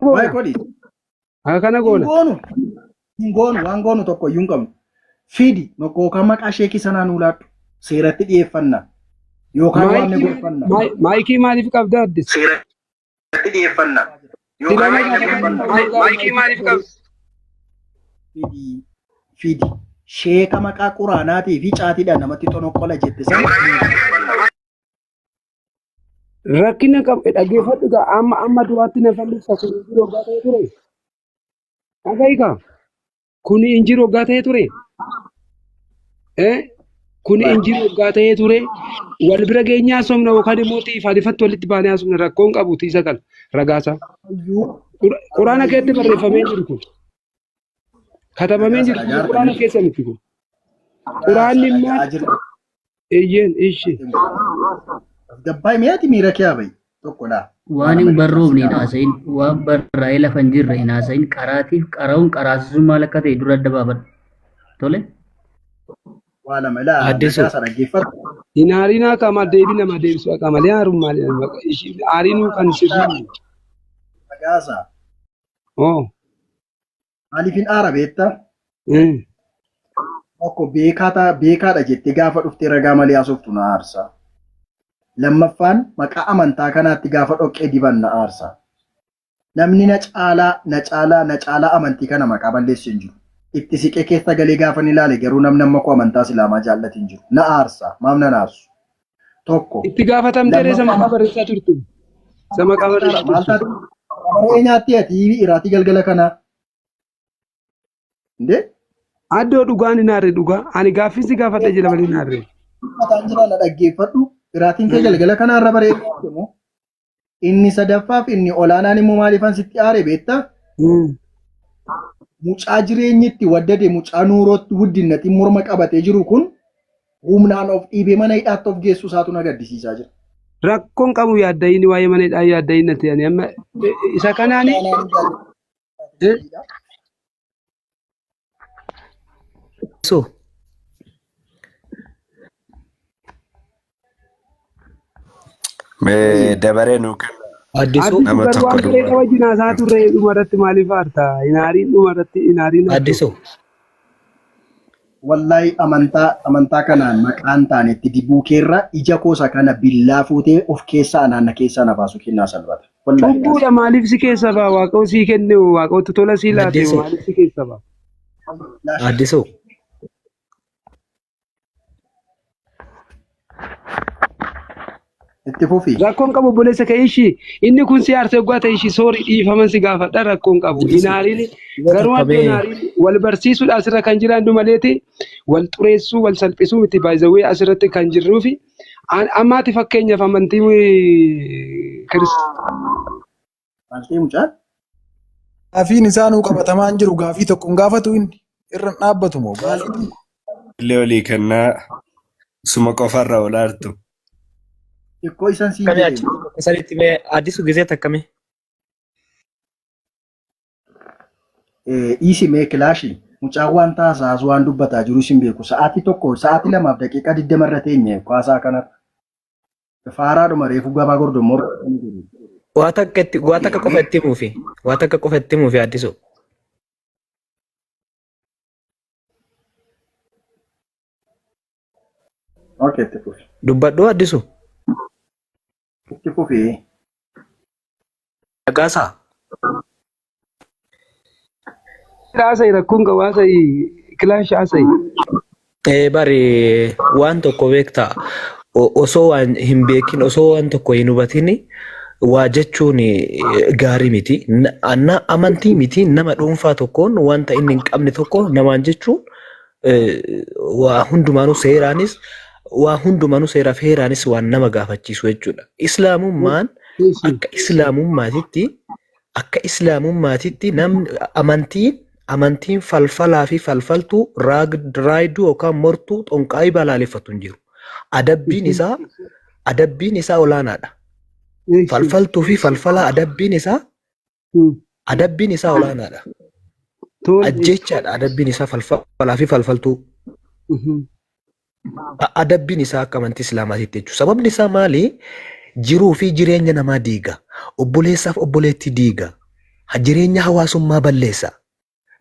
Waa'ee godhi. Kana goona. Hin goonu waan goonu tokko iyyuu hin qabnu. Fidi yookaan maqaa sheekii sanaa nuu laadhu. Seeratti dhiyeeffanna. Yookaan waan ni gorfanna. Maayikii maaliif qabda addis? Seeratti dhiyeeffanna. Maayikii maaliif qabda? Fidi sheeka maqaa quraanaatii fi caatiidhaan namatti xonoqqola jette sana. Rakkina qabu dhaggeeffadhu gaa amma duraatti na fallisaa kun injii waggaa ta'ee ture. Dhaga'iika kun injii waggaa ta'ee ture. Kun injii waggaa ta'ee ture. Wal bira geenyaa somna yookaan immoo ifatti walitti baanee asumna rakkoon qabu tiisa kana ragaasaa. Quraana keessatti barreeffamee jiru kun. Katabamee jiru quraana keessa miti kun. Quraanni immoo eeyyeen ishee. Gabbaay mi'aati miira kee abai tokkodha. Waan hin barroofne naasayin waan barraa'ee lafa hin jirre naasayin qaraatiif qara'uun qaraasisuun maal akka ta'e dura adda baafadhu. Tole. Waa lama ilaa addeessaa sana dhaggeeffatu. Hinaarinaa kama deebii nama deebisu akka malee haarummaa haarinuu kan sirrii. Dhagaasa. Oo. Maaliif hin aara beektaa? Tokko beekaadha jettee gaafa dhuftee ragaa malee haasoftu na aarsa. Lammaffaan maqaa amantaa kanaatti gaafa dhoqqee dibanna aarsa. Namni na caalaa amantii kana maqaa balleessu hin jiru. Itti siqee keessa galee gaafa ni ilaale garuu namni amma koo amantaa islaamaa jaallatu hin jiru. Na aarsa. Maaf na aarsu? Tokko. Itti gaafatamtee isa maqaa barreessaa turtu. Isa maqaa barreessaa turtu. Qabaree nyaatti ati iraatii galgala kanaa. Ndee? Addoo dhugaan hin aarre dhugaa. Ani gaaffiinsi gaafadhe jira malee hin aarre. Mataan jira na dhaggeeffadhu. Iraatiin kee galgala kanarra bareedu. Inni sadaffaaf inni olaanaan immoo maaliifan sitti aare beektaa? Mucaa jireenyi itti waddade mucaa nuurootti guddinatti morma qabatee jiru kun humnaan of dhiibee mana hidhaatti of geessu isaatu na gaddisiisaa jira. Rakkoon qabu yaaddayiin waa'ee mana hidhaa yaaddayiin natti yaani amma isa kanaani. So. Dabaree nu Addisu nama tokko dhumaa. Wajjin haasaa turre dhumarratti maaliif aarta? Inaariin dhumarratti inaariin. Addisu. Wallahi amantaa kanaan maqaan taanetti dibuu keerra ija koosa kana billaa fuutee of keessaa naanna keessaa na baasu kennaa salphata. Cubbuudha maaliif si keessa ba'a? Waaqoo sii kenne waaqootu tola sii laate maaliif si keessa ba'a? Addisu. Itti fufi. Rakkoon qabu obboleessa kee ishii inni kun si aarsee waggaa ta'e ishii soorii dhiifaman si gaafadha rakkoon qabu. Inaariin garuu adda inaariin wal barsiisuudha asirra kan jiran maleeti wal xureessuu wal salphisuu miti baay'ee asirratti kan jirruufi ammaati fakkeenyaaf amantii kiristaanaa. Maaltii mucaa? Gaafiin isaanuu qabatamaan jiru gaafii tokko hin gaafatu inni irra dhaabbatu moo gaafii? Illee olii kennaa suma qofarra olaartu. Ikkoo isaan siin jedhee. Isanitti mee addisu gisee takkamee? Isi mee kilaashii mucaan waan taasaas waan dubbataa jiru isin beeku sa'aatii tokko sa'aatii 2 daqiiqaa 20 irra teenye kwaasaa kanarra faaraadhuma reefu gabaa gordommoo waa takka qofa itti muufi addisu. Okay, itti fufi. Dubbadhuu addisu. Itti fufi. Dhagaasaa. Haasa'ii rakkoon qabu haasa'ii kilaashi haasa'ii. Bari waan tokko beektaa osoo waan hin beekin osoo waan tokko hin hubatin waa jechuun gaarii miti. Amantii miti nama dhuunfaa tokkoon wanta inni hin qabne tokko namaan jechuun waa hundumaanuu seeraanis waa hundumaanuu seeraaf heeraanis waan nama gaafachiisu jechuudha. Islaamummaan akka islaamummaatitti namni amantiin falfalaa fi falfaltuu raayiduu yookaan mortuu xonqaayii balaaleffatu hin jiru. Adabbiin isaa olaanaadha. Falfaltuu fi falfalaa adabbiin isaa olaanaadha. Ajjechaadha adabbiin isaa falfalaa fi falfaltuu. Adabbiin isaa akka amantii islaamaatiitti jechuudha. Sababni isaa maali? Jiruu fi jireenya namaa diiga. Obboleessaaf obboleetti diiga. jireenya hawaasummaa balleessa.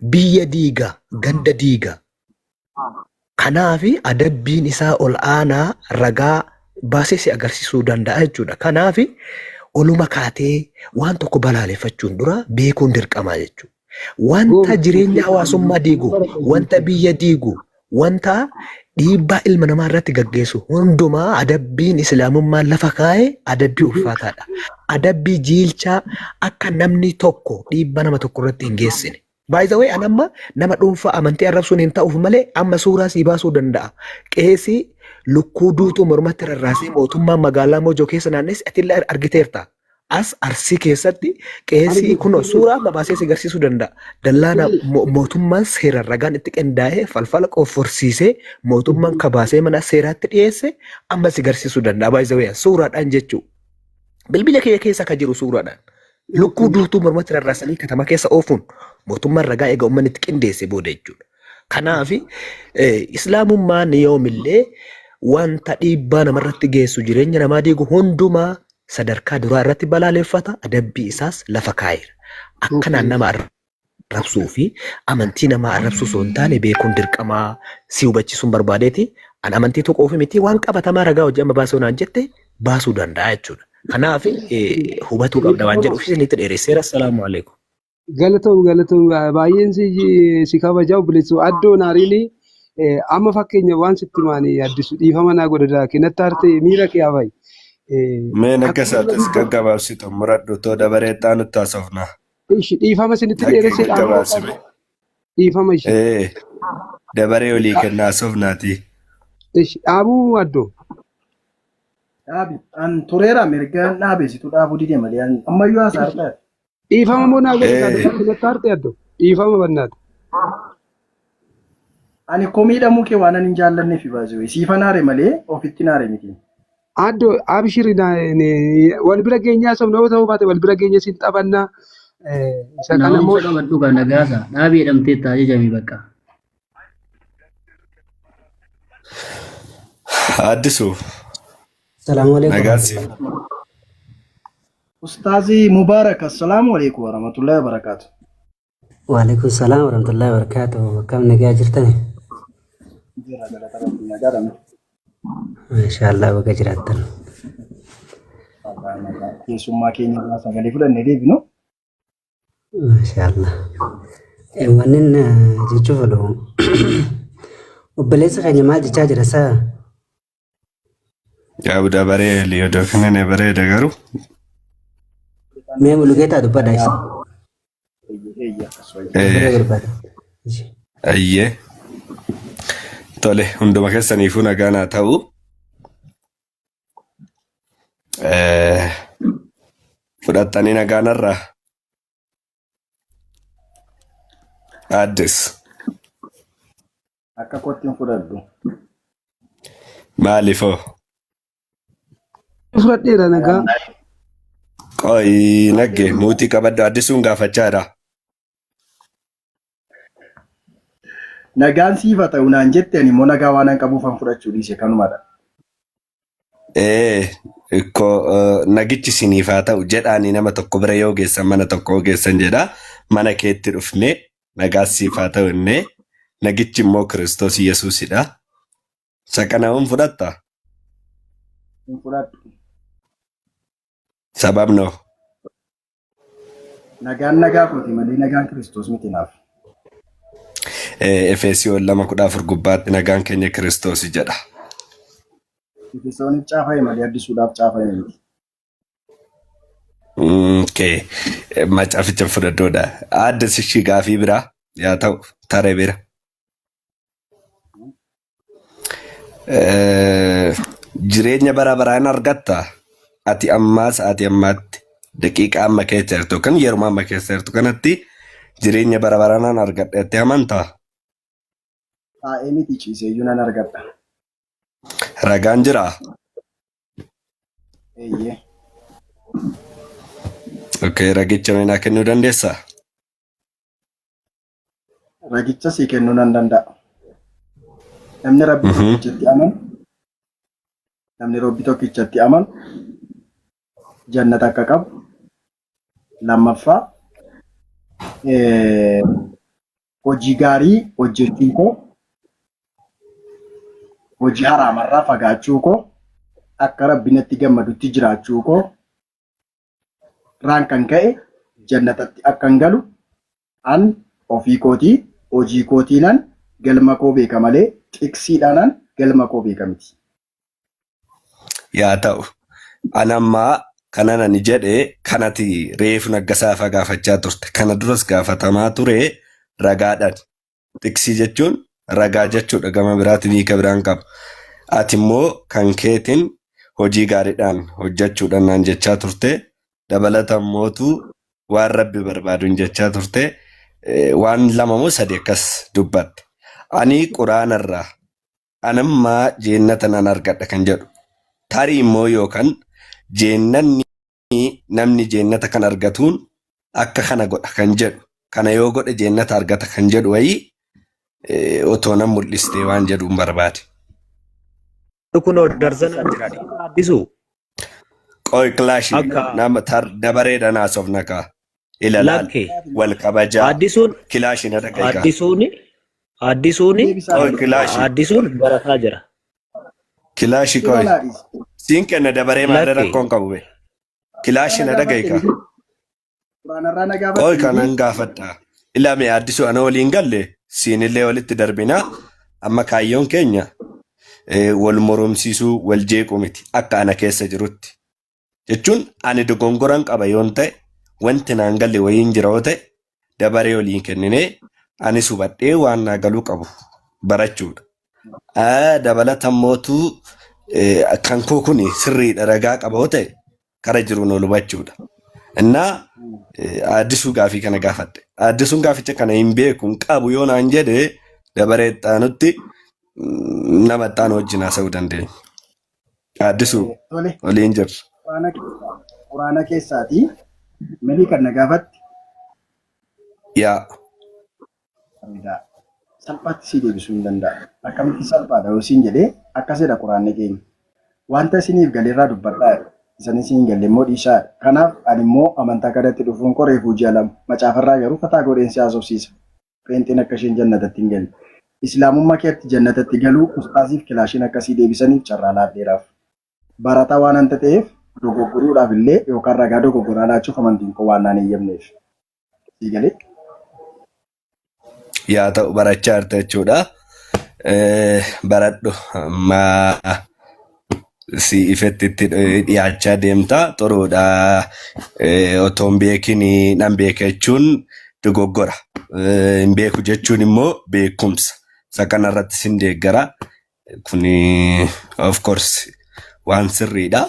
Biyya diiga, ganda diiga. Kanaafi adabbiin isaa ol aanaa ragaa baasee si agarsiisuu danda'a jechuudha. Kanaafi oluma kaatee waan tokko balaaleffachuun dura beekuun dirqamaa jechuudha. Wanta jireenya hawaasummaa diigu, wanta biyya diigu, wanta dhiibbaa ilma namaa irratti gaggeessu hundumaa adabbiin islaamummaa lafa kaa'e adabbii ulfaataadha. Adabbii jiilchaa akka namni tokko dhiibbaa nama tokko irratti hin geessine. By the way, anamma nama dhuunfaa amantii arrabsuun hin ta'uuf malee amma suuraa sii baasuu danda'a. Qeesii lukkuu duutuu mormatti rarraasee mootummaa magaalaa Moojoo keessa naanneessi atillee argiteerta. As Arsii keessatti qeesii kun suuraa amma baasee si agarsiisuu danda'a. Dallaana mootummaan seeraan ragaan itti qindaa'ee falfala qofforsiisee mootummaan kabaasee mana seeraatti dhiyeesse amma si agarsiisuu danda'a. By the way, suuraadhaan jechuudha. Bilbila kee keessa kan jiru suuraadhaan. Lukkuu duutuu mormatti rarraasanii katama keessa oofuun mootummaan ragaa eega uummanni itti qindeesse booda jechuudha. Kanaaf islaamummaan yoomillee wanta dhiibbaa namarratti geessu jireenya namaa diigu hundumaa sadarkaa duraa irratti balaaleffata, adabbii isaas lafa kaa'eera. Akkanaan nama arrabsuu fi amantii namaa arrabsuu osoo hin taane beekuun dirqamaa si hubachiisuun barbaadeeti. An amantii tokko ofi miti waan qabatamaa ragaa hojii amma baasuu naan jette baasuu danda'a jechuudha. Kanaaf hubatuu qabda waan jedhuuf isinitti dheeresseera. Assalaamu alaikum. Galatoom baay'een si kabajaa obboleessu addoo naariin amma fakkeenya waan sitti maanii addisu dhiifama naa godhadhaa kennatti aartee miira kee habayi. Mee nagga saates gaggabaabsitu muradhu too dabaree xaanutti haasofna. Ishi dhiifama isinitti dheeressee Gaggabaabsime. dhiifama ishi. Dabaree olii kennaa haasofnaati. Ishi dhaabuu addoo. Dhaabi an tureera mirgaan dhaabesitu dhaabuu dide malee ammayyuu haasa'aa. Dhiifama moo naa godhadhaa kennatti aartee addoo dhiifama bannaati. Ani komiidhamuu kee waan ani hin jaallanneef baasee siifa naare malee ofitti naare miti. Addo abshiri wal bira geenyaa sabna yoo ta'u baate wal bira geenya sin xabannaa isa kana Namoota moo qabadhu kan nagaasa dhaabii jedhamtee taajajami bakka. Addisu Assalamu alaikum. nagaasi. Ustaazi Mubaarak assalaamu alaikum warahmatullahi wabarakatuh. Waalaikum salam warahmatullahi wabarakatuh. Kam nagaa jirtani? Jira galata rabbii nagaadhaan. Inshallah baga jiraattan. Keessummaa keenya irraa sagalee fudhannee deebinu. Inshallah. Wannin jechuuf oolu obboleessa keenya maal jechaa jira saa? Yaa dabaree liyodoo kanneen bareeda garuu. Mee mulugeetaa dubbadha isa. Ayyee. Tole hunduma keessaniifuu nagaan haa ta'u. Fudhattanii nagaanarraa. Addis. Akka kottiin fudhadhu. Maaliifoo? fudhadheera nagaa. Qoyi nagge muutii qabaddu addisuun gaafachaa jira. Nagaan siifa ta'u naan jette ani immoo nagaa waan an qabuufan fudhachuu dhiise kanumadha. Ikko nagichi siniif haa ta'u jedhaanii nama tokko bira yoo geessan mana tokko geessan jedha mana keetti dhufne nagaa siif haa ta'u innee nagichi immoo Kiristoos Yesuusidha. Sakanaa'uun fudhatta? Hin fudhadhu. Sababnoo? Nagaan nagaa kooti malee nagaan Kiristoos miti naaf. Efesiyoon 2:14 gubbaatti nagaan keenya Kiristoos jedha. Efesooniif caafame malee addisuudhaaf caafame miti. Macaaficha fudhaddoodha. Adda sichi gaafii biraa yaa ta'u taree bira. Jireenya bara baraan argatta. Ati ammaas ati ammaatti daqiiqa amma keessa jirtu kan yeroo amma keessa jirtu kanatti jireenya bara baraan argadheetti amantaa? Taa'ee miti ciiseeyyuu nan argadha. Ragaan jiraa? Eeyyee. Ragicha naa kennuu dandeessaa? Ragicha sii kennuu nan danda'a. Namni rabbi tokkichatti amanu, namni rabbi tokkichatti amanu jannata akka qabu, lammaffaa hojii gaarii hojjechuu koo, hojii haraamarraa fagaachuu koo, akka rabbi natti gammadutti jiraachuu koo raan kan ka'e jannatatti akkan galu an ofii kootii hojii kootiinan galma koo beeka malee xiksiidhaanan galma koo beeka miti. Yaa ta'u anammaa kanan ani jedhe kanati reefu naggasaa gaafachaa turte. Kana duras gaafatamaa ture ragaadhaan. Xiksii jechuun ragaa jechuudha gama biraatiin hiika biraan qaba. Ati immoo kan keetiin hojii gaariidhaan hojjechuudhaan naan jechaa turte. Dabalata mootu waan rabbi barbaaduun jechaa turte. Waan lama moo sadi akkas dubbatte. Ani quraanarraa anammaa jeennata nan argadha kan jedhu. Tarii immoo yookaan jeennanni namni jeennata kan argatuun akka kana godha kan jedhu. Kana yoo godhe jeennata argata kan jedhu wayii otoo nan mul'iste waan jedhuun barbaade. Kunoo darzanaan jiraadhi. Addisu. Qoy kilaashii nama dabareedhaan haasofna kaa. Ilaalaal wal kabajaa. Addisuun. Kilaashii na dhaga'ikaa. Addisuuni. Qoy kilaashii. Addisuun barataa jira. Kilaashii qoy. Siin kenna dabaree maal rakkoon qabu be. Kilaashii na dhaga'ikaa. Qoy kanan gaafadha. Ilame addisuu ana waliin galle siinillee walitti darbinaa amma kaayyoon keenya wal moromsiisuu wal jeequu miti akka ana keessa jirutti. Jechuun ani dogongoran qaba yoon ta'e wanti naan galle wayiin jira yoo ta'e dabaree waliin kenninee ani subadhee waan naa galuu qabu barachuudha. Dabalatan mootuu kan koo kun sirriidha ragaa qaba yoo ta'e kara jiruun ol hubachuudha. Innaa addisuu gaafii kana gaafadhe. Addisuun gaaficha kana hin beeku hin qabu yoo naan jedhe dabaree xaanutti nama xaanu wajjin haasa'uu dandeenya. Addisuu waliin jirra. Quraana keessaatii milii kan na gaafatti. Yaa. Salphaatti si deebisuu hin danda'a. Akkamitti salphaadha yoo siin jedhee akkasidha quraanni keenya. Wanta isiniif galeerraa dubbadhaa isan isin galle immoo dhiisaadha. Kanaaf ani immoo amantaa kadhatti dhufuun koree hojii alama. Macaafarraa garuu fataa godheensi haasofsiisa. Peentiin akka isheen jannatatti hin galle. Islaamummaa keetti jannatatti galuu ustaasiif kilaashiin akkasii deebisaniif carraa laadheeraaf. Barataa waan anta ta'eef dogoggoruudhaaf illee yookaan ragaa dogoggoraa laachuuf amantiin koo waan naan eeyyamneef. Sii galee? Yaa ta'u barachaa jirta jechuudha. Baradhu si ifetti dhiyaachaa deemta xuruudha. Otoo hin beekin nan beeka jechuun dogoggora. Hin beeku jechuun immoo beekumsa. Isa kanarratti sin deeggara. Kuni of course waan sirriidha.